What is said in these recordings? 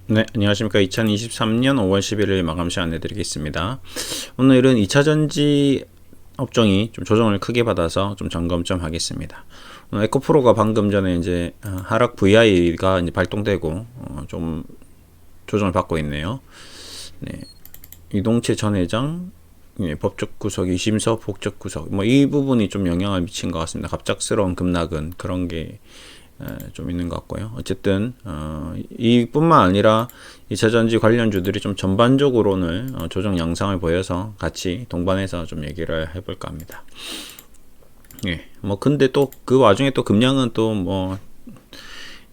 네, 안녕하십니까. 2023년 5월 11일 마감 시간 내드리겠습니다. 오늘은 2차전지 업종이 좀 조정을 크게 받아서 좀 점검 좀 하겠습니다. 에코프로가 방금 전에 이제 하락 VI가 이제 발동되고 좀 조정을 받고 있네요. 네, 이동채 전 회장 법적 구속, 이심서 복적 구속 뭐 이 부분이 좀 영향을 미친 것 같습니다. 갑작스러운 급락은 그런 게 좀 있는 것 같고요. 어쨌든 이뿐만 아니라 2차전지 관련주들이 좀 전반적으로는 조정 양상을 보여서 같이 동반해서 좀 얘기를 해볼까 합니다. 예, 뭐 근데 또 그 와중에 또 금량은 또 뭐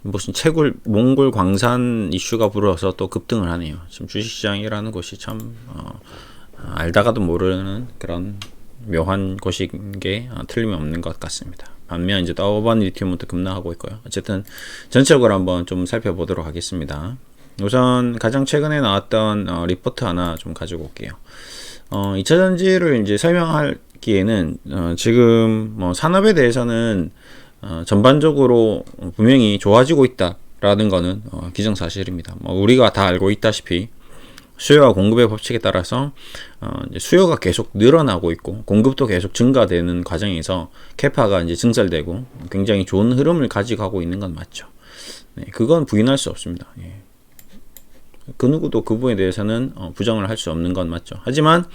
무슨 채굴 몽골 광산 이슈가 불어서 또 급등을 하네요. 지금 주식시장이라는 곳이 참 알다가도 모르는 그런 묘한 곳인 게 틀림이 없는 것 같습니다. 반면 이제 더번 리튬부터 급락하고 있고요. 어쨌든 전체적으로 한번 좀 살펴보도록 하겠습니다. 우선 가장 최근에 나왔던 리포트 하나 좀 가지고 올게요. 2차전지를 이제 설명하기에는 지금 뭐 산업에 대해서는 전반적으로 분명히 좋아지고 있다라는 거는 기정사실입니다. 뭐 우리가 다 알고 있다시피 수요와 공급의 법칙에 따라서 이제 수요가 계속 늘어나고 있고 공급도 계속 증가되는 과정에서 캐파가 이제 증설되고 굉장히 좋은 흐름을 가져가고 있는 건 맞죠. 네, 그건 부인할 수 없습니다. 예. 그 누구도 그 부분에 대해서는 부정을 할 수 없는 건 맞죠. 하지만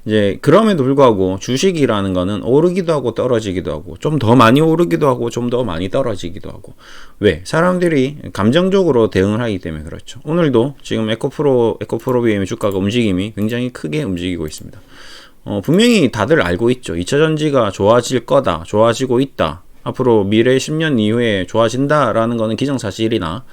이제 그럼에도 불구하고 주식이라는 거는 오르기도 하고 떨어지기도 하고 좀 더 많이 오르기도 하고 좀 더 많이 떨어지기도 하고 왜? 사람들이 감정적으로 대응을 하기 때문에 그렇죠. 오늘도 지금 에코프로 BM 주가가 움직임이 굉장히 크게 움직이고 있습니다. 분명히 다들 알고 있죠. 2차전지가 좋아질 거다, 좋아지고 있다, 앞으로 미래 10년 이후에 좋아진다라는 거는 기정사실이나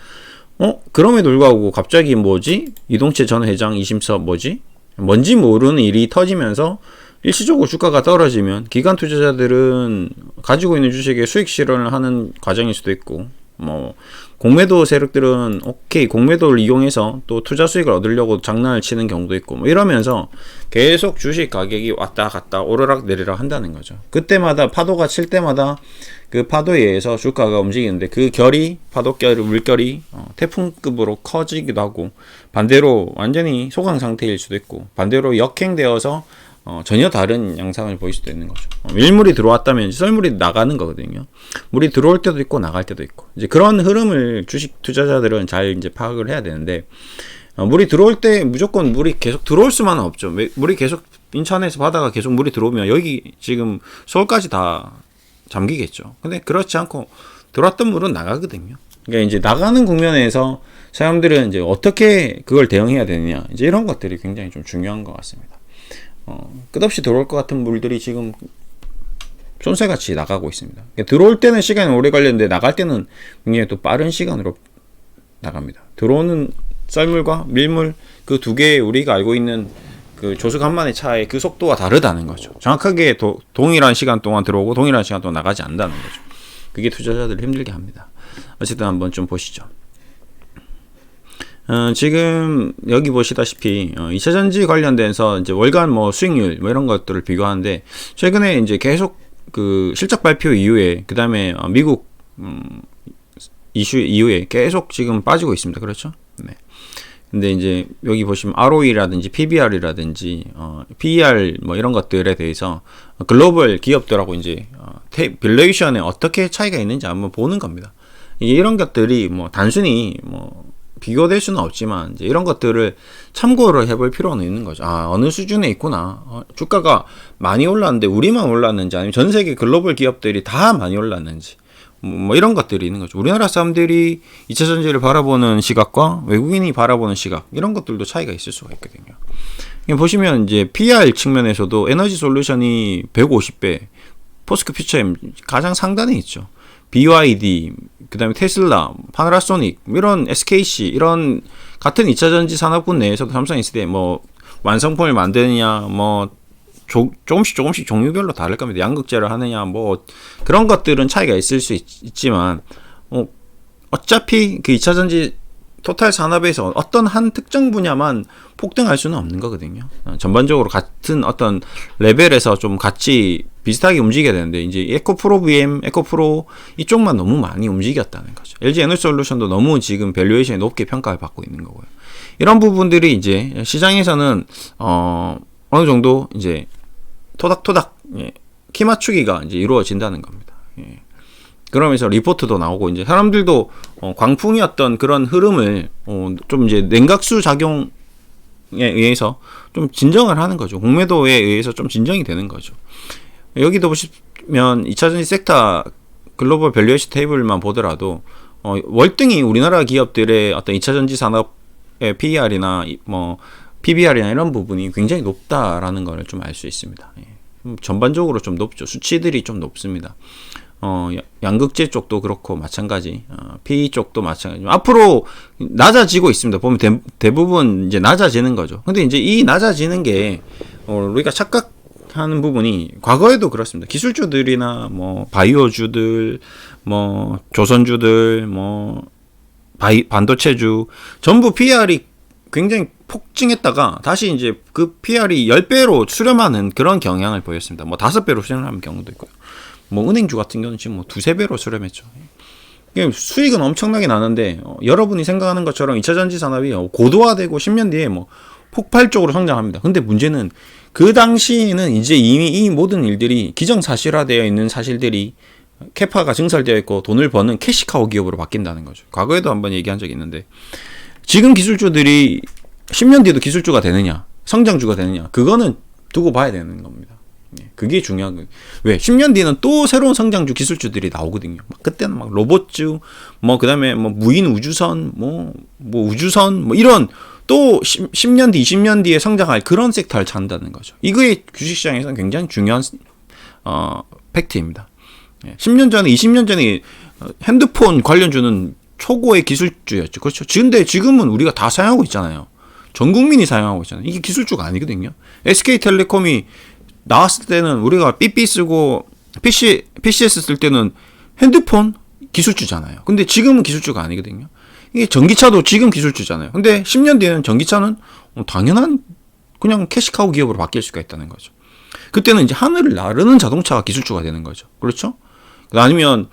그럼에도 불구하고 갑자기 뭐지? 이동채 전 회장 이심서 뭔지 모르는 일이 터지면서 일시적으로 주가가 떨어지면 기관 투자자들은 가지고 있는 주식에 수익 실현을 하는 과정일 수도 있고 뭐 공매도 세력들은 오케이 공매도를 이용해서 또 투자 수익을 얻으려고 장난을 치는 경우도 있고 뭐 이러면서 계속 주식 가격이 왔다 갔다 오르락 내리락 한다는 거죠. 그때마다 파도가 칠 때마다 그 파도에 의해서 주가가 움직이는데 그 파도결 물결이 태풍급으로 커지기도 하고 반대로 완전히 소강 상태일 수도 있고 반대로 역행되어서 전혀 다른 양상을 보일 수도 있는 거죠. 밀물이 들어왔다면 썰물이 나가는 거거든요. 물이 들어올 때도 있고 나갈 때도 있고 이제 그런 흐름을 주식 투자자들은 잘 이제 파악을 해야 되는데 물이 들어올 때 무조건 물이 계속 들어올 수만은 없죠. 물이 계속 인천에서 바다가 계속 물이 들어오면 여기 지금 서울까지 다 잠기겠죠. 근데 그렇지 않고 들어왔던 물은 나가거든요. 그러니까 이제 나가는 국면에서 사람들은 이제 어떻게 그걸 대응해야 되느냐 이제 이런 것들이 굉장히 좀 중요한 것 같습니다. 끝없이 들어올 것 같은 물들이 지금 쏜새같이 나가고 있습니다. 그러니까 들어올 때는 시간이 오래 걸렸는데 나갈 때는 굉장히 또 빠른 시간으로 나갑니다. 들어오는 썰물과 밀물 그 두 개의 우리가 알고 있는 그 조수간만의 차의 그 속도가 다르다는 거죠. 정확하게 동일한 시간 동안 들어오고 동일한 시간 동안 나가지 않는다는 거죠. 그게 투자자들을 힘들게 합니다. 어쨌든 한번 좀 보시죠. 지금 여기 보시다시피 2차전지 관련돼서 이제 월간 뭐 수익률 뭐 이런 것들을 비교하는데 최근에 이제 계속 그 실적 발표 이후에 그 다음에 미국 이슈 이후에 계속 지금 빠지고 있습니다. 그렇죠? 네. 근데 이제 여기 보시면 ROE라든지 PBR이라든지 PER 뭐 이런 것들에 대해서 글로벌 기업들하고 이제 밸류에이션에 어떻게 차이가 있는지 한번 보는 겁니다. 이런 것들이 뭐 단순히 뭐 비교될 수는 없지만 이제 이런 것들을 참고를 해볼 필요는 있는 거죠. 어느 수준에 있구나. 주가가 많이 올랐는데 우리만 올랐는지 아니면 전 세계 글로벌 기업들이 다 많이 올랐는지 뭐 이런 것들이 있는 거죠. 우리나라 사람들이 2차전지를 바라보는 시각과 외국인이 바라보는 시각 이런 것들도 차이가 있을 수가 있거든요. 보시면 이제 PR 측면에서도 에너지 솔루션이 150배, 포스코 퓨처엠 가장 상단에 있죠. BYD, 그 다음에 테슬라, 파나소닉, 이런 SKC, 이런 같은 2차전지 산업군 내에서도 삼성 SDI 뭐 완성품을 만드느냐, 뭐 조금씩 종류별로 다를 겁니다. 양극재를 하느냐, 뭐 그런 것들은 차이가 있을 수 있지만 어차피 그 2차전지 토탈 산업에서 어떤 한 특정 분야만 폭등할 수는 없는 거거든요. 전반적으로 같은 어떤 레벨에서 좀 같이 비슷하게 움직여야 되는데 이제 에코프로 BM, 에코프로 이쪽만 너무 많이 움직였다는 거죠. LG 에너지솔루션도 너무 지금 밸류에이션이 높게 평가를 받고 있는 거고요. 이런 부분들이 이제 시장에서는 어느 정도 이제 토닥토닥 키 맞추기가 이제 이루어진다는 겁니다. 그러면서 리포트도 나오고 이제 사람들도 광풍이었던 그런 흐름을 좀 이제 냉각수 작용에 의해서 좀 진정을 하는 거죠. 공매도에 의해서 좀 진정이 되는 거죠. 여기도 보시면 2차전지 섹터 글로벌 밸류에이션 테이블만 보더라도 월등히 우리나라 기업들의 어떤 2차전지 산업의 PER이나 뭐 PBR이나 이런 부분이 굉장히 높다라는 걸 좀 알 수 있습니다. 전반적으로 좀 높죠. 수치들이 좀 높습니다. 양극재 쪽도 그렇고 마찬가지, PE 쪽도 마찬가지. 앞으로 낮아지고 있습니다. 보면 대부분 이제 낮아지는 거죠. 근데 이제 이 낮아지는 게 우리가 착각하는 부분이 과거에도 그렇습니다. 기술주들이나 뭐 바이오주들, 뭐 조선주들, 뭐 반도체주 전부 PR이 굉장히 폭증했다가 다시 이제 그 PR이 10배로 수렴하는 그런 경향을 보였습니다. 뭐 5배로 수렴하는 경우도 있고요. 뭐 은행주 같은 경우는 지금 뭐 2~3배로 수렴했죠. 수익은 엄청나게 나는데 여러분이 생각하는 것처럼 2차전지 산업이 고도화되고 10년 뒤에 뭐 폭발적으로 성장합니다. 근데 문제는 그 당시에는 이제 이미 이 모든 일들이 기정사실화되어 있는 사실들이 캐파가 증설되어 있고 돈을 버는 캐시카우 기업으로 바뀐다는 거죠. 과거에도 한번 얘기한 적이 있는데 지금 기술주들이 10년 뒤에도 기술주가 되느냐, 성장주가 되느냐, 그거는 두고 봐야 되는 겁니다. 그게 중요한 거예요. 왜? 10년 뒤에는 또 새로운 성장주 기술주들이 나오거든요. 그때는 막 로봇주, 뭐 그다음에 뭐 무인 우주선, 뭐 우주선, 뭐 이런 또 10년 뒤, 20년 뒤에 성장할 그런 섹터를 찾는다는 거죠. 이거의 주식시장에서는 굉장히 중요한 팩트입니다. 10년 전에, 20년 전에 핸드폰 관련주는 초고의 기술주였죠. 그렇죠. 근데 지금은 우리가 다 사용하고 있잖아요. 전 국민이 사용하고 있잖아요. 이게 기술주가 아니거든요. SK텔레콤이 나왔을 때는 우리가 삐삐 쓰고 PCS 쓸 때는 핸드폰 기술주잖아요. 근데 지금은 기술주가 아니거든요. 이게 전기차도 지금 기술주잖아요. 근데 10년 뒤에는 전기차는 당연한 그냥 캐시카우 기업으로 바뀔 수가 있다는 거죠. 그때는 이제 하늘을 나르는 자동차가 기술주가 되는 거죠. 그렇죠? 아니면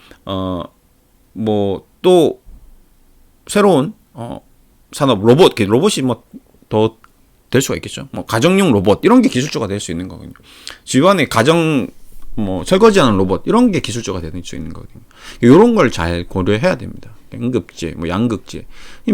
뭐 또 새로운 산업 로봇이 뭐 더 될 수가 있겠죠. 뭐 가정용 로봇 이런 게 기술주가 될 수 있는 거거든요. 집안에 가정 뭐 설거지하는 로봇 이런 게 기술주가 될 수 있는 거거든요. 이런 걸 잘 고려해야 됩니다. 응급제, 뭐 양극재.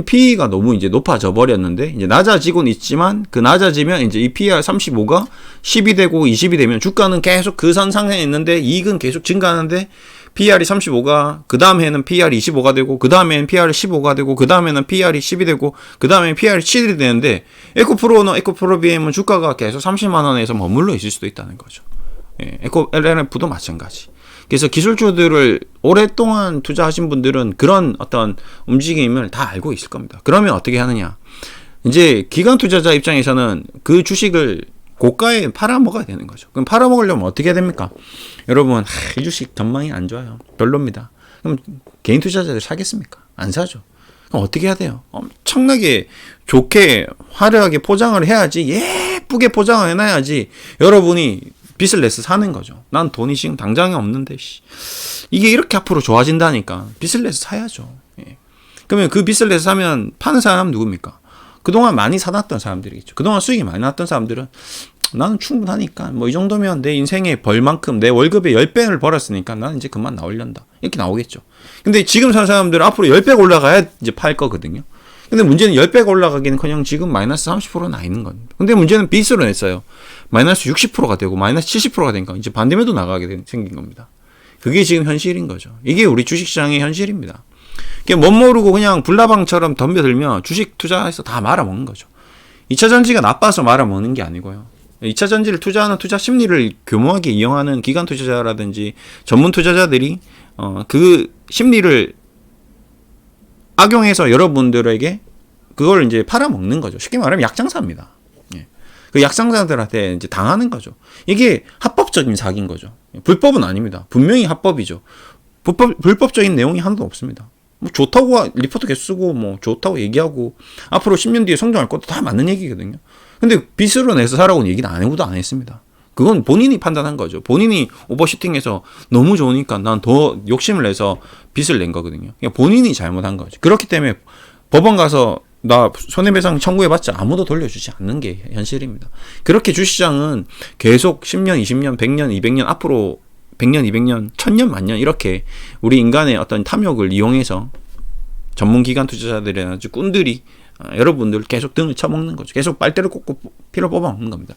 PE가 너무 이제 높아져 버렸는데 이제 낮아지곤 있지만 그 낮아지면 이제 이 PER 35가 10이 되고 20이 되면 주가는 계속 그 선 상승에 있는데 이익은 계속 증가하는데 PER이 35가 그 다음 해는 PER이 25가 되고 그 다음에는 PER이 15가 되고 그 다음에는 PER이 10이 되고 그 다음에는 PER이 7이 되는데 에코프로 BM은 주가가 계속 30만 원에서 머물러 있을 수도 있다는 거죠. LNF도 마찬가지. 그래서 기술주들을 오랫동안 투자하신 분들은 그런 어떤 움직임을 다 알고 있을 겁니다. 그러면 어떻게 하느냐? 이제 기관 투자자 입장에서는 그 주식을 고가에 팔아먹어야 되는 거죠. 그럼 팔아먹으려면 어떻게 해야 됩니까? 여러분, 이 주식 전망이 안 좋아요. 별로입니다. 그럼 개인 투자자들 사겠습니까? 안 사죠. 그럼 어떻게 해야 돼요? 엄청나게 좋게 화려하게 포장을 해야지, 예쁘게 포장을 해놔야지 여러분이 빚을 내서 사는 거죠. 난 돈이 지금 당장에 없는데 이게 이렇게 앞으로 좋아진다니까 빚을 내서 사야죠. 그러면 그 빚을 내서 사면 파는 사람 누굽니까? 그동안 많이 사놨던 사람들이겠죠. 그동안 수익이 많이 났던 사람들은 나는 충분하니까 뭐 이 정도면 내 인생에 벌 만큼 내 월급의 10배를 벌었으니까 나는 이제 그만 나오련다. 이렇게 나오겠죠. 근데 지금 사는 사람들은 앞으로 10배 올라가야 이제 팔 거거든요. 근데 문제는 10배가 올라가기는커녕 지금 마이너스 30%나 나 있는 겁니다. 근데 문제는 빚으로 냈어요. 마이너스 60%가 되고 마이너스 70%가 되니까 이제 반대매도 나가게 생긴 겁니다. 그게 지금 현실인 거죠. 이게 우리 주식시장의 현실입니다. 못 모르고 그냥 불나방처럼 덤벼들면 주식 투자해서 다 말아먹는 거죠. 2차전지가 나빠서 말아먹는 게 아니고요. 2차전지를 투자하는 투자 심리를 교묘하게 이용하는 기관 투자자라든지 전문 투자자들이 그 심리를 악용해서 여러분들에게 그걸 이제 팔아먹는 거죠. 쉽게 말하면 약장사입니다. 그 약장사들한테 이제 당하는 거죠. 이게 합법적인 사기인 거죠. 불법은 아닙니다. 분명히 합법이죠. 불법적인 내용이 하나도 없습니다. 뭐 좋다고 리포트 계속 쓰고 뭐 좋다고 얘기하고 앞으로 10년 뒤에 성장할 것도 다 맞는 얘기거든요. 근데 빚으로 내서 사라고는 얘기는 아무도 안 했습니다. 그건 본인이 판단한 거죠. 본인이 오버슈팅해서 너무 좋으니까 난 더 욕심을 내서 빚을 낸 거거든요. 그러니까 본인이 잘못한 거죠. 그렇기 때문에 법원 가서 나 손해배상 청구해봤자 아무도 돌려주지 않는 게 현실입니다. 그렇게 주시장은 계속 10년, 20년, 100년, 200년 앞으로 100년, 200년, 1000년, 만년 이렇게 우리 인간의 어떤 탐욕을 이용해서 전문기관 투자자들이나 꾼들이 여러분들 계속 등을 쳐먹는 거죠. 계속 빨대를 꽂고 피를 뽑아먹는 겁니다.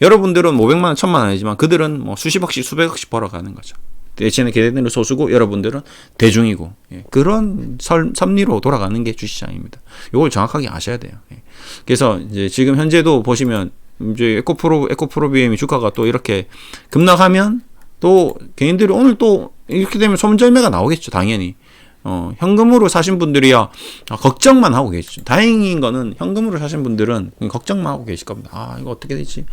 여러분들은 500만 원, 1000만 원이지만 그들은 뭐 수십억씩, 수백억씩 벌어가는 거죠. 대신에 걔네들은 소수고 여러분들은 대중이고, 예. 그런 섭리로 돌아가는 게 주시장입니다. 이걸 정확하게 아셔야 돼요. 예. 그래서 이제 지금 현재도 보시면 이제 에코프로비엠이 주가가 또 이렇게 급락하면 또 개인들이 오늘 또 이렇게 되면 손절매가 나오겠죠. 당연히. 현금으로 사신 분들이야 걱정만 하고 계시죠. 다행인 거는 현금으로 사신 분들은 걱정만 하고 계실 겁니다. 아, 이거 어떻게 되지?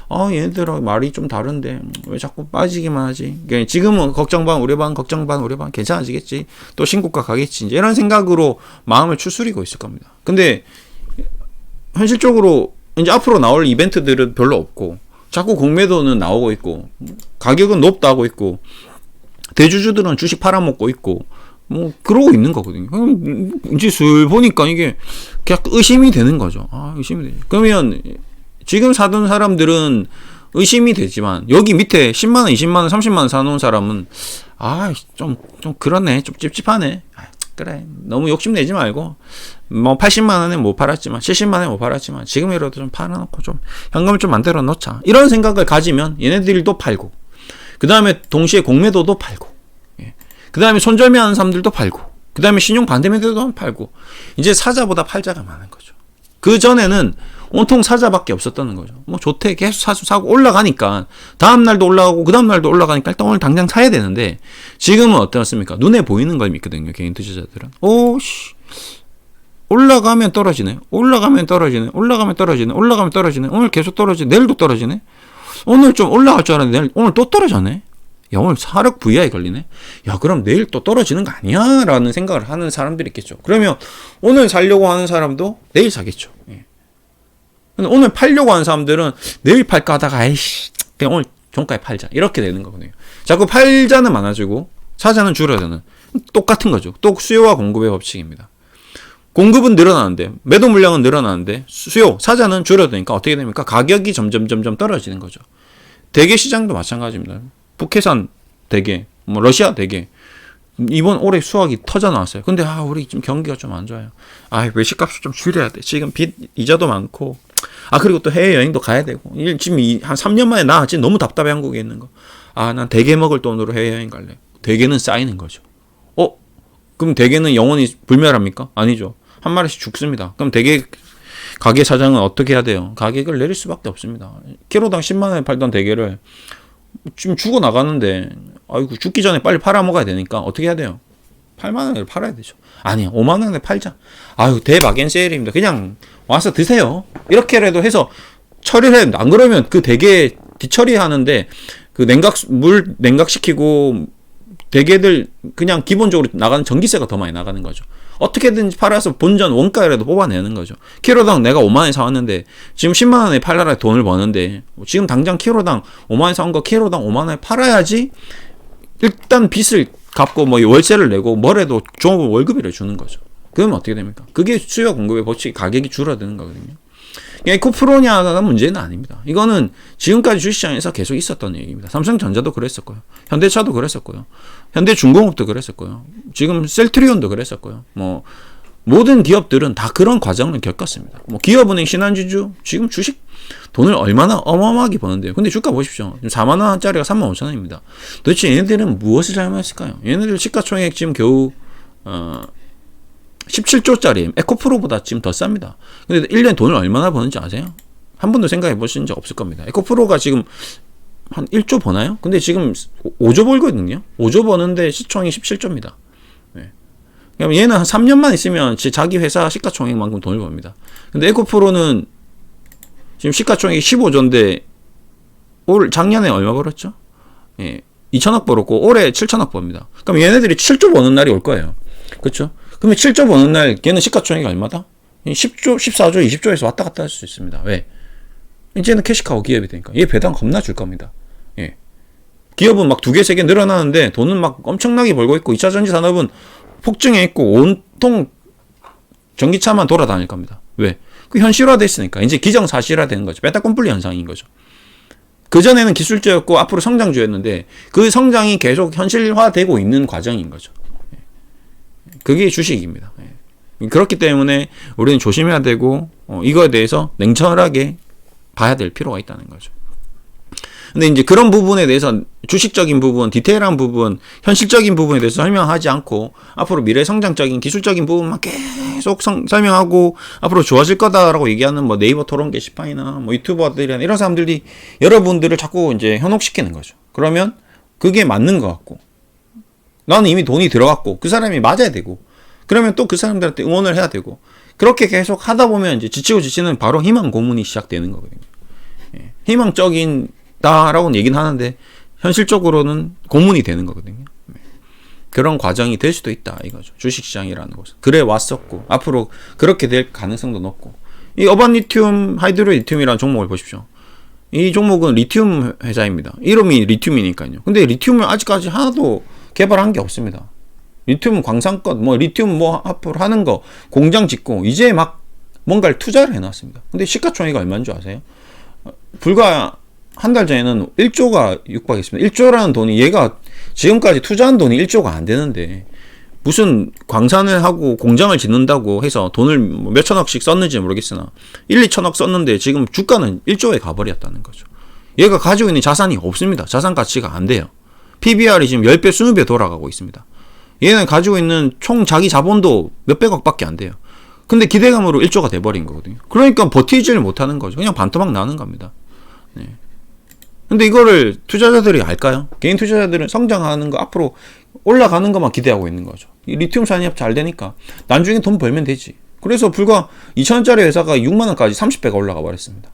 얘네들하고 말이 좀 다른데 왜 자꾸 빠지기만 하지? 그러니까 지금은 걱정 반, 우려 반, 걱정 반, 우려 반, 괜찮아지겠지? 또 신고가 가겠지? 이제 이런 생각으로 마음을 추스리고 있을 겁니다. 근데 현실적으로 이제 앞으로 나올 이벤트들은 별로 없고 자꾸 공매도는 나오고 있고 가격은 높다고 있고 대주주들은 주식 팔아먹고 있고 뭐 그러고 있는 거거든요. 이제 슬 보니까 이게 그냥 의심이 되는 거죠. 의심이 되죠. 그러면 지금 사던 사람들은 의심이 되지만 여기 밑에 10만 원, 20만 원, 30만 원 사놓은 사람은 좀 그렇네, 좀 찝찝하네. 그래, 너무 욕심내지 말고 뭐 80만 원에 못 팔았지만 70만 원에 못 팔았지만 지금이라도 좀 팔아놓고 좀 현금을 좀 만들어 놓자, 이런 생각을 가지면 얘네들도 팔고 그 다음에 동시에 공매도도 팔고 그 다음에 손절매 하는 사람들도 팔고 그 다음에 신용 반대매도도 팔고 이제 사자보다 팔자가 많은 거죠. 그 전에는 온통 사자밖에 없었다는 거죠. 뭐 좋대 계속 사고 올라가니까 다음날도 올라가고 그 다음날도 올라가니까 일단 오늘 당장 사야 되는데 지금은 어떻습니까? 눈에 보이는 걸 믿거든요. 개인 투자자들은. 올라가면 떨어지네, 올라가면 떨어지네, 올라가면 떨어지네, 올라가면 떨어지네, 오늘 계속 떨어지네, 내일도 떨어지네, 오늘 좀 올라갈 줄 알았는데 내일 오늘 또 떨어졌네, 야 오늘 4력 VI 걸리네, 야 그럼 내일 또 떨어지는 거 아니야? 라는 생각을 하는 사람들이 있겠죠. 그러면 오늘 사려고 하는 사람도 내일 사겠죠. 예. 근데 오늘 팔려고 하는 사람들은 내일 팔까 하다가 아이씨 그냥 오늘 종가에 팔자, 이렇게 되는 거거든요. 자꾸 팔자는 많아지고 사자는 줄어드는, 똑같은 거죠. 또 수요와 공급의 법칙입니다. 공급은 늘어나는데 매도 물량은 늘어나는데 수요, 사자는 줄어드니까 어떻게 됩니까? 가격이 점점 떨어지는 거죠. 대게 시장도 마찬가지입니다. 북해산 대게, 뭐 러시아 대게 이번 올해 수확이 터져 나왔어요. 근데 우리 지금 경기가 좀 안 좋아요. 외식값을 좀 줄여야 돼. 지금 빚 이자도 많고 그리고 또 해외 여행도 가야 되고 지금 한 3년 만에 나 지금 너무 답답해 한국에 있는 거. 난 대게 먹을 돈으로 해외 여행 갈래. 대게는 쌓이는 거죠. 그럼 대게는 영원히 불멸합니까? 아니죠. 한 마리씩 죽습니다. 그럼 대게 가게 사장은 어떻게 해야 돼요? 가격을 내릴 수밖에 없습니다. 키로당 10만 원에 팔던 대게를 지금 죽어 나가는데 죽기 전에 빨리 팔아먹어야 되니까 어떻게 해야 돼요? 8만 원에 팔아야 되죠. 아니야, 5만 원에 팔자. 대박엔 세일입니다. 그냥 와서 드세요. 이렇게라도 해서 처리를 해야 됩니다. 안 그러면 그 대게 뒤처리하는데 그 물 냉각시키고 대게들 그냥 기본적으로 나가는 전기세가 더 많이 나가는 거죠. 어떻게든지 팔아서 본전 원가라도 뽑아내는 거죠. 키로당 내가 5만 원에 사왔는데 지금 10만 원에 팔아라 돈을 버는데 지금 당장 키로당 5만 원에 사온 거 키로당 5만 원에 팔아야지 일단 빚을 갚고 뭐 월세를 내고 뭐래도 좋은 월급이라 주는 거죠. 그러면 어떻게 됩니까? 그게 수요 공급의 법칙, 가격이 줄어드는 거거든요. 에코프로냐가 문제는 아닙니다. 이거는 지금까지 주식시장에서 계속 있었던 얘기입니다. 삼성전자도 그랬었고요. 현대차도 그랬었고요. 현대중공업도 그랬었고요. 지금 셀트리온도 그랬었고요. 모든 기업들은 다 그런 과정을 겪었습니다. 기업은행, 신한주주 지금 주식 돈을 얼마나 어마어마하게 버는데요. 근데 주가 보십시오. 4만 원짜리가 3만 5천 원입니다. 도대체 얘네들은 무엇을 잘못했을까요? 얘네들 시가총액 지금 겨우 17조짜리 에코프로보다 지금 더 쌉니다. 근데 1년에 돈을 얼마나 버는지 아세요? 한 번도 생각해 보신 적 없을 겁니다. 에코프로가 지금 한 1조 버나요? 근데 지금 5조 벌거든요. 5조 버는데 시총이 17조입니다. 네. 그러면 얘는 한 3년만 있으면 자기 회사 시가총액만큼 돈을 법니다. 근데 에코프로는 지금 시가총액이 15조인데 작년에 얼마 벌었죠? 예, 2천억 벌었고 올해 7천억 법니다. 그럼 얘네들이 7조 버는 날이 올 거예요. 그렇죠? 그러면 7조 버는 날 걔는 시가총액이 얼마다? 10조, 14조, 20조에서 왔다 갔다 할 수 있습니다. 왜? 이제는 캐시카우 기업이 되니까. 얘 배당 겁나 줄 겁니다. 예. 기업은 막 2개, 3개 늘어나는데 돈은 막 엄청나게 벌고 있고 2차 전지 산업은 폭증해 있고 온통 전기차만 돌아다닐 겁니다. 왜? 그 현실화됐으니까. 이제 기정사실화되는 거죠. 빼딱꼼뿔리 현상인 거죠. 그전에는 기술주였고 앞으로 성장주였는데 그 성장이 계속 현실화되고 있는 과정인 거죠. 그게 주식입니다. 그렇기 때문에 우리는 조심해야 되고 이거에 대해서 냉철하게 봐야 될 필요가 있다는 거죠. 근데 이제 그런 부분에 대해서 주식적인 부분, 디테일한 부분, 현실적인 부분에 대해서 설명하지 않고 앞으로 미래 성장적인 기술적인 부분만 계속 설명하고 앞으로 좋아질 거다라고 얘기하는 뭐 네이버 토론 게시판이나 뭐 유튜버들이나 이런 사람들이 여러분들을 자꾸 이제 현혹시키는 거죠. 그러면 그게 맞는 것 같고 나는 이미 돈이 들어갔고 그 사람이 맞아야 되고 그러면 또 그 사람들한테 응원을 해야 되고 그렇게 계속 하다 보면 이제 지치고 지치는 바로 희망 고문이 시작되는 거거든요. 희망적인 다라고는 얘기는 하는데 현실적으로는 고문이 되는 거거든요. 그런 과정이 될 수도 있다 이거죠. 주식시장이라는 것은 그래 왔었고 앞으로 그렇게 될 가능성도 높고 이 어반리튬 하이드로리튬이라는 종목을 보십시오. 이 종목은 리튬 회사입니다. 이름이 리튬이니까요. 근데 리튬을 아직까지 하나도 개발한 게 없습니다. 리튬 광산권 뭐 리튬 뭐 앞으로 하는 거 공장 짓고 이제 막 뭔가를 투자를 해놨습니다. 근데 시가총액이 얼마인 줄 아세요? 불과 한 달 전에는 1조가 육박했습니다. 1조라는 돈이 얘가 지금까지 투자한 돈이 1조가 안 되는데 무슨 광산을 하고 공장을 짓는다고 해서 돈을 몇 천억씩 썼는지 모르겠으나 1, 2천억 썼는데 지금 주가는 1조에 가버렸다는 거죠. 얘가 가지고 있는 자산이 없습니다. 자산 가치가 안 돼요. PBR이 지금 10배, 20배 돌아가고 있습니다. 얘는 가지고 있는 총 자기 자본도 몇백억밖에 안 돼요. 근데 기대감으로 1조가 돼버린 거거든요. 그러니까 버티지를 못하는 거죠. 그냥 반토막 나는 겁니다. 네. 근데 이거를 투자자들이 알까요? 개인 투자자들은 성장하는 거 앞으로 올라가는 것만 기대하고 있는 거죠. 이 리튬 산업 잘 되니까 나중에 돈 벌면 되지. 그래서 불과 2천원짜리 회사가 6만원까지 30배가 올라가 버렸습니다.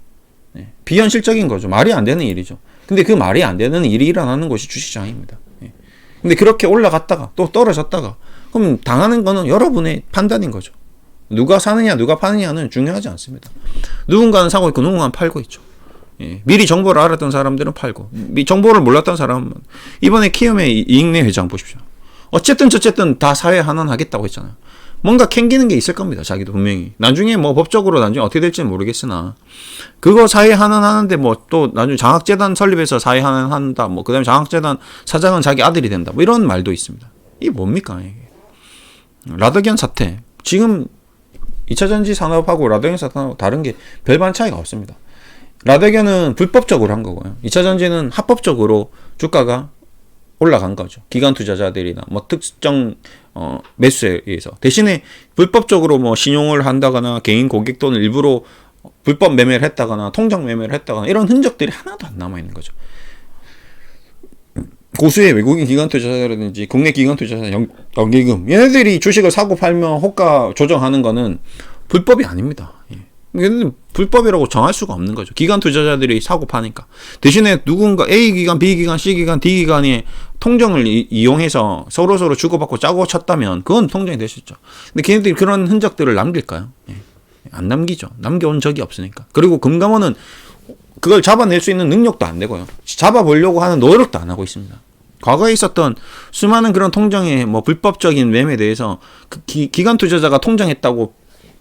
네. 비현실적인 거죠. 말이 안 되는 일이죠. 근데 그 말이 안 되는 일이 일어나는 것이 주식시장입니다. 네. 근데 그렇게 올라갔다가 또 떨어졌다가 그럼 당하는 거는 여러분의 판단인 거죠. 누가 사느냐 누가 파느냐는 중요하지 않습니다. 누군가는 사고 있고 누군가는 팔고 있죠. 예, 미리 정보를 알았던 사람들은 팔고 정보를 몰랐던 사람은 이번에 키움의 이익내 회장 보십시오. 어쨌든 저쨌든 다 사회 환원하겠다고 했잖아요. 뭔가 캥기는 게 있을 겁니다. 자기도 분명히 나중에 뭐 법적으로 나중에 어떻게 될지는 모르겠으나 그거 사회 환원하는데 뭐 또 나중에 장학재단 설립해서 사회 환원한다 뭐 그다음에 장학재단 사장은 자기 아들이 된다 뭐 이런 말도 있습니다. 이게 뭡니까 이게. 라더견 사태 지금 2차전지 산업하고 라더견 사태하고 다른 게 별반 차이가 없습니다. 라더견은 불법적으로 한 거고요. 2차전지는 합법적으로 주가가 올라간 거죠. 기관 투자자들이나 뭐 특정 매수에 의해서 대신에 불법적으로 뭐 신용을 한다거나 개인 고객 돈을 일부러 불법 매매를 했다거나 통장 매매를 했다거나 이런 흔적들이 하나도 안 남아 있는 거죠. 고수의 외국인 기관 투자자라든지 국내 기관 투자자 연기금 얘네들이 주식을 사고 팔면 호가 조정하는 거는 불법이 아닙니다. 불법이라고 정할 수가 없는 거죠. 기관 투자자들이 사고 파니까. 대신에 누군가 A 기관, B 기관, C 기관, D 기관이 통정을 이용해서 서로 주고받고 짜고 쳤다면 그건 통정이 될 수 있죠. 근데 걔네들이 그런 흔적들을 남길까요? 안 남기죠. 남겨온 적이 없으니까. 그리고 금감원은 그걸 잡아낼 수 있는 능력도 안 되고요. 잡아보려고 하는 노력도 안 하고 있습니다. 과거에 있었던 수많은 그런 통정의 뭐 불법적인 매매에 대해서 그 기관 투자자가 통정했다고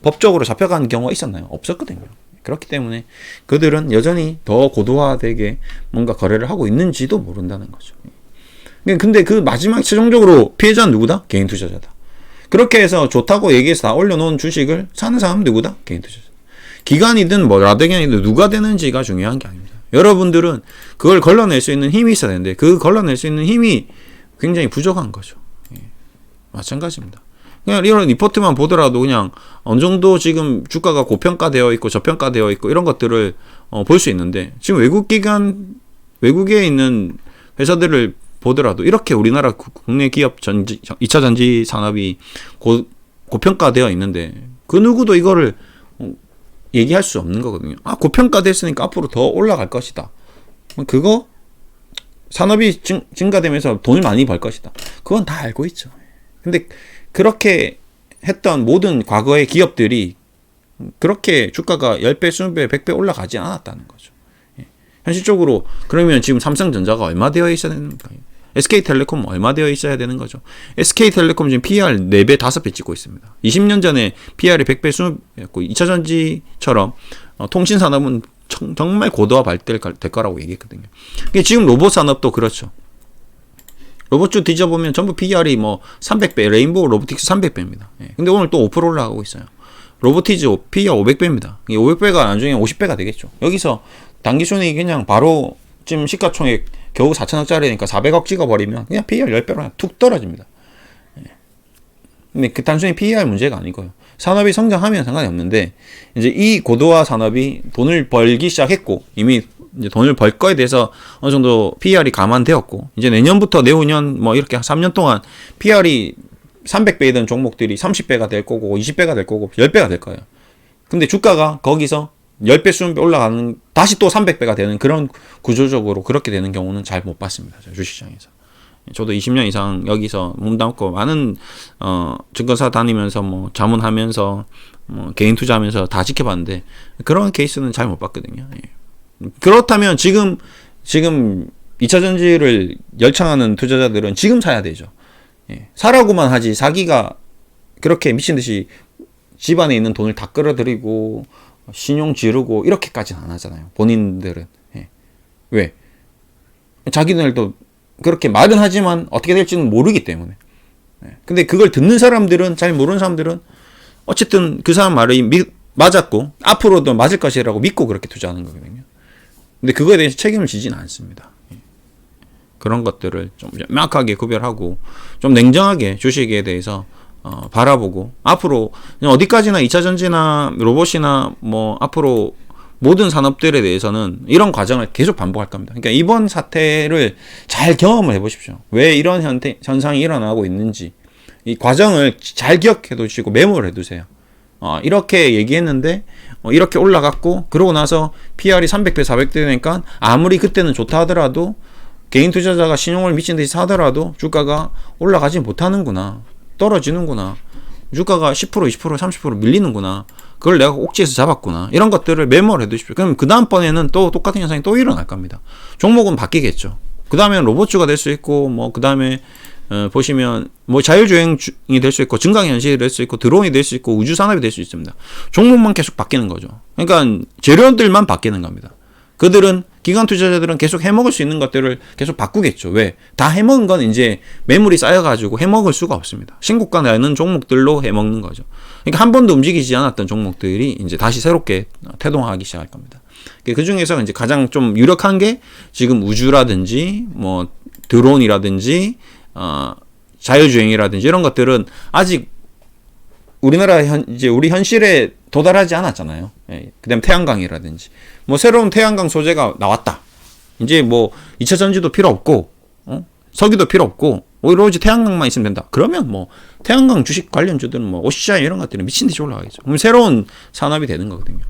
법적으로 잡혀가는 경우가 있었나요? 없었거든요. 그렇기 때문에 그들은 여전히 더 고도화되게 뭔가 거래를 하고 있는지도 모른다는 거죠. 근데 그 마지막 최종적으로 피해자는 누구다? 개인 투자자다. 그렇게 해서 좋다고 얘기해서 다 올려놓은 주식을 사는 사람은 누구다? 개인 투자자. 기관이든 뭐 라더견이든 누가 되는지가 중요한 게 아닙니다. 여러분들은 그걸 걸러낼 수 있는 힘이 있어야 되는데 그 걸러낼 수 있는 힘이 굉장히 부족한 거죠. 마찬가지입니다. 그냥 이런 리포트만 보더라도 그냥 어느 정도 지금 주가가 고평가되어 있고 저평가되어 있고 이런 것들을 볼 수 있는데 지금 외국에 있는 회사들을 보더라도 이렇게 우리나라 국내 기업 2차 전지 산업이 고평가되어 있는데 그 누구도 이거를 얘기할 수 없는 거거든요. 고평가됐으니까 앞으로 더 올라갈 것이다. 그거 산업이 증가되면서 돈을 많이 벌 것이다. 그건 다 알고 있죠. 근데 그렇게 했던 모든 과거의 기업들이 그렇게 주가가 10배, 20배, 100배 올라가지 않았다는 거죠. 현실적으로 그러면 지금 삼성전자가 얼마 되어 있어야 되는가? SK텔레콤 얼마 되어 있어야 되는 거죠. SK텔레콤 지금 PER 4배, 5배 찍고 있습니다. 20년 전에 PER이 100배, 20배였고 2차전지처럼 통신 산업은 정말 고도화 발달 될 거라고 얘기했거든요. 지금 로봇 산업도 그렇죠. 로봇주 뒤져보면 전부 PER이 뭐 300배, 레인보우 로보틱스 300배입니다. 근데 오늘 또 5% 올라가고 있어요. 로보티즈 PER 500배입니다. 500배가 나중에 50배가 되겠죠. 여기서 단기순이 그냥 바로 지금 시가총액 겨우 4천억짜리니까 400억 찍어버리면 그냥 PER 10배로 툭 떨어집니다. 근데 그 단순히 PER 문제가 아니고요. 산업이 성장하면 상관이 없는데 이제 이 고도화 산업이 돈을 벌기 시작했고 이미 이제 돈을 벌 거에 대해서 어느 정도 PER이 감안되었고 이제 내년부터 내후년 뭐 이렇게 3년 동안 PER이 300배이던 종목들이 30배가 될 거고 20배가 될 거고 10배가 될 거예요. 근데 주가가 거기서 10배, 20배 올라가는 다시 또 300배가 되는 그런 구조적으로 그렇게 되는 경우는 잘 못 봤습니다. 주식시장에서. 저도 20년 이상 여기서 몸담고 많은 증권사 다니면서 뭐 자문하면서 뭐 개인 투자하면서 다 지켜봤는데 그런 케이스는 잘 못 봤거든요. 그렇다면 지금 2차전지를 열창하는 투자자들은 지금 사야 되죠. 사라고만 하지 사기가 그렇게 미친듯이 집안에 있는 돈을 다 끌어들이고 신용 지르고 이렇게까지는 안 하잖아요. 본인들은. 왜? 자기들도 그렇게 말은 하지만 어떻게 될지는 모르기 때문에. 근데 그걸 듣는 사람들은, 잘 모르는 사람들은 어쨌든 그 사람 말이 맞았고 앞으로도 맞을 것이라고 믿고 그렇게 투자하는 거거든요. 근데 그거에 대해서 책임을 지지는 않습니다. 그런 것들을 좀 명확하게 구별하고 좀 냉정하게 주식에 대해서 바라보고 앞으로 어디까지나 2차전지나 로봇이나 뭐 앞으로 모든 산업들에 대해서는 이런 과정을 계속 반복할 겁니다. 그러니까 이번 사태를 잘 경험을 해보십시오. 왜 이런 현상이 일어나고 있는지 이 과정을 잘 기억해 두시고 메모를 해두세요. 이렇게 얘기했는데 이렇게 올라갔고 그러고 나서 PR이 300배, 400배 되니까 아무리 그때는 좋다 하더라도 개인 투자자가 신용을 미친 듯이 사더라도 주가가 올라가지 못하는구나. 떨어지는구나. 주가가 10%, 20%, 30% 밀리는구나. 그걸 내가 옥지에서 잡았구나. 이런 것들을 메모를 해두십시오. 그럼 그 다음번에는 또 똑같은 현상이 또 일어날 겁니다. 종목은 바뀌겠죠. 그 다음에는 로봇주가 될 수 있고, 뭐, 그 다음에, 보시면, 뭐, 자율주행이 될 수 있고, 증강현실이 될 수 있고, 드론이 될 수 있고, 우주산업이 될 수 있습니다. 종목만 계속 바뀌는 거죠. 그러니까, 재료들만 바뀌는 겁니다. 그들은, 기관 투자자들은 계속 해먹을 수 있는 것들을 계속 바꾸겠죠. 왜? 다 해먹은 건 이제 매물이 쌓여가지고 해먹을 수가 없습니다. 신고가 나는 종목들로 해먹는 거죠. 그러니까 한 번도 움직이지 않았던 종목들이 이제 다시 새롭게 태동하기 시작할 겁니다. 그 중에서 이제 가장 좀 유력한 게 지금 우주라든지 뭐 드론이라든지 자율주행이라든지 이런 것들은 아직 우리나라 이제 우리 현실에 도달하지 않았잖아요. 그다음 태양광이라든지 뭐 새로운 태양광 소재가 나왔다. 이제 뭐 2차 전지도 필요 없고 석유도 필요 없고 오로지 태양광만 있으면 된다. 그러면 뭐 태양광 주식 관련주들은 뭐 OCI 이런 것들은 미친 듯이 올라가겠죠. 그럼 새로운 산업이 되는 거거든요.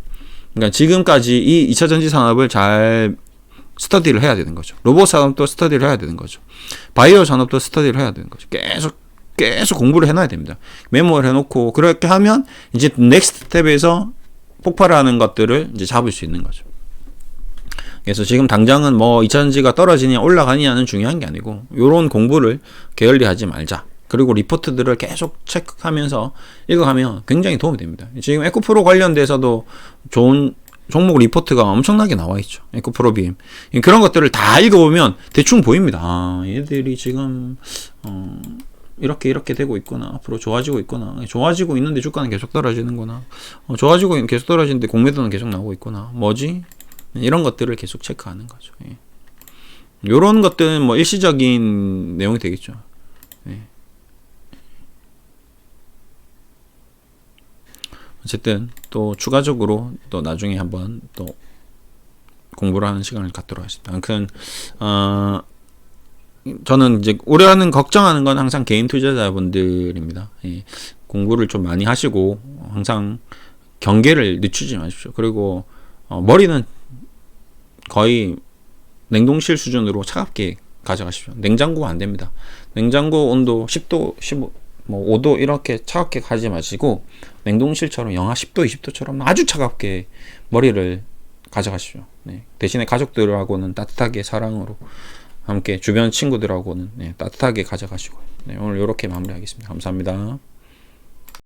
그러니까 지금까지 이 2차 전지 산업을 잘 스터디를 해야 되는 거죠. 로봇 산업도 스터디를 해야 되는 거죠. 바이오 산업도 스터디를 해야 되는 거죠. 계속 공부를 해놔야 됩니다. 메모를 해놓고 그렇게 하면 이제 넥스트 스텝에서 폭발하는 것들을 이제 잡을 수 있는 거죠. 그래서 지금 당장은 뭐 2차전지가 떨어지냐 올라가느냐는 중요한 게 아니고 요런 공부를 게을리 하지 말자. 그리고 리포트들을 계속 체크하면서 읽어가면 굉장히 도움이 됩니다. 지금 에코프로 관련돼서도 좋은 종목 리포트가 엄청나게 나와 있죠. 에코프로빔. 그런 것들을 다 읽어보면 대충 보입니다. 아, 얘들이 지금 이렇게 되고 있구나. 앞으로 좋아지고 있구나. 좋아지고 있는데 주가는 계속 떨어지는구나. 좋아지고 계속 떨어지는데 공매도는 계속 나오고 있구나. 뭐지? 이런 것들을 계속 체크하는 거죠. 예. 이런 것들은 뭐 일시적인 내용이 되겠죠. 예. 어쨌든 또 추가적으로 또 나중에 한번 또 공부를 하는 시간을 갖도록 하겠습니다. 아무튼 저는 이제 우려하는 걱정하는 건 항상 개인 투자자분들입니다. 예. 공부를 좀 많이 하시고 항상 경계를 늦추지 마십시오. 그리고 머리는 거의 냉동실 수준으로 차갑게 가져가십시오. 냉장고가 안 됩니다. 냉장고 온도 10도, 15, 뭐 5도 이렇게 차갑게 가지 마시고 냉동실처럼 영하 10도, 20도처럼 아주 차갑게 머리를 가져가십시오. 네. 대신에 가족들하고는 따뜻하게 사랑으로 함께 주변 친구들하고는 따뜻하게 가져가시고 오늘 이렇게 마무리하겠습니다. 감사합니다.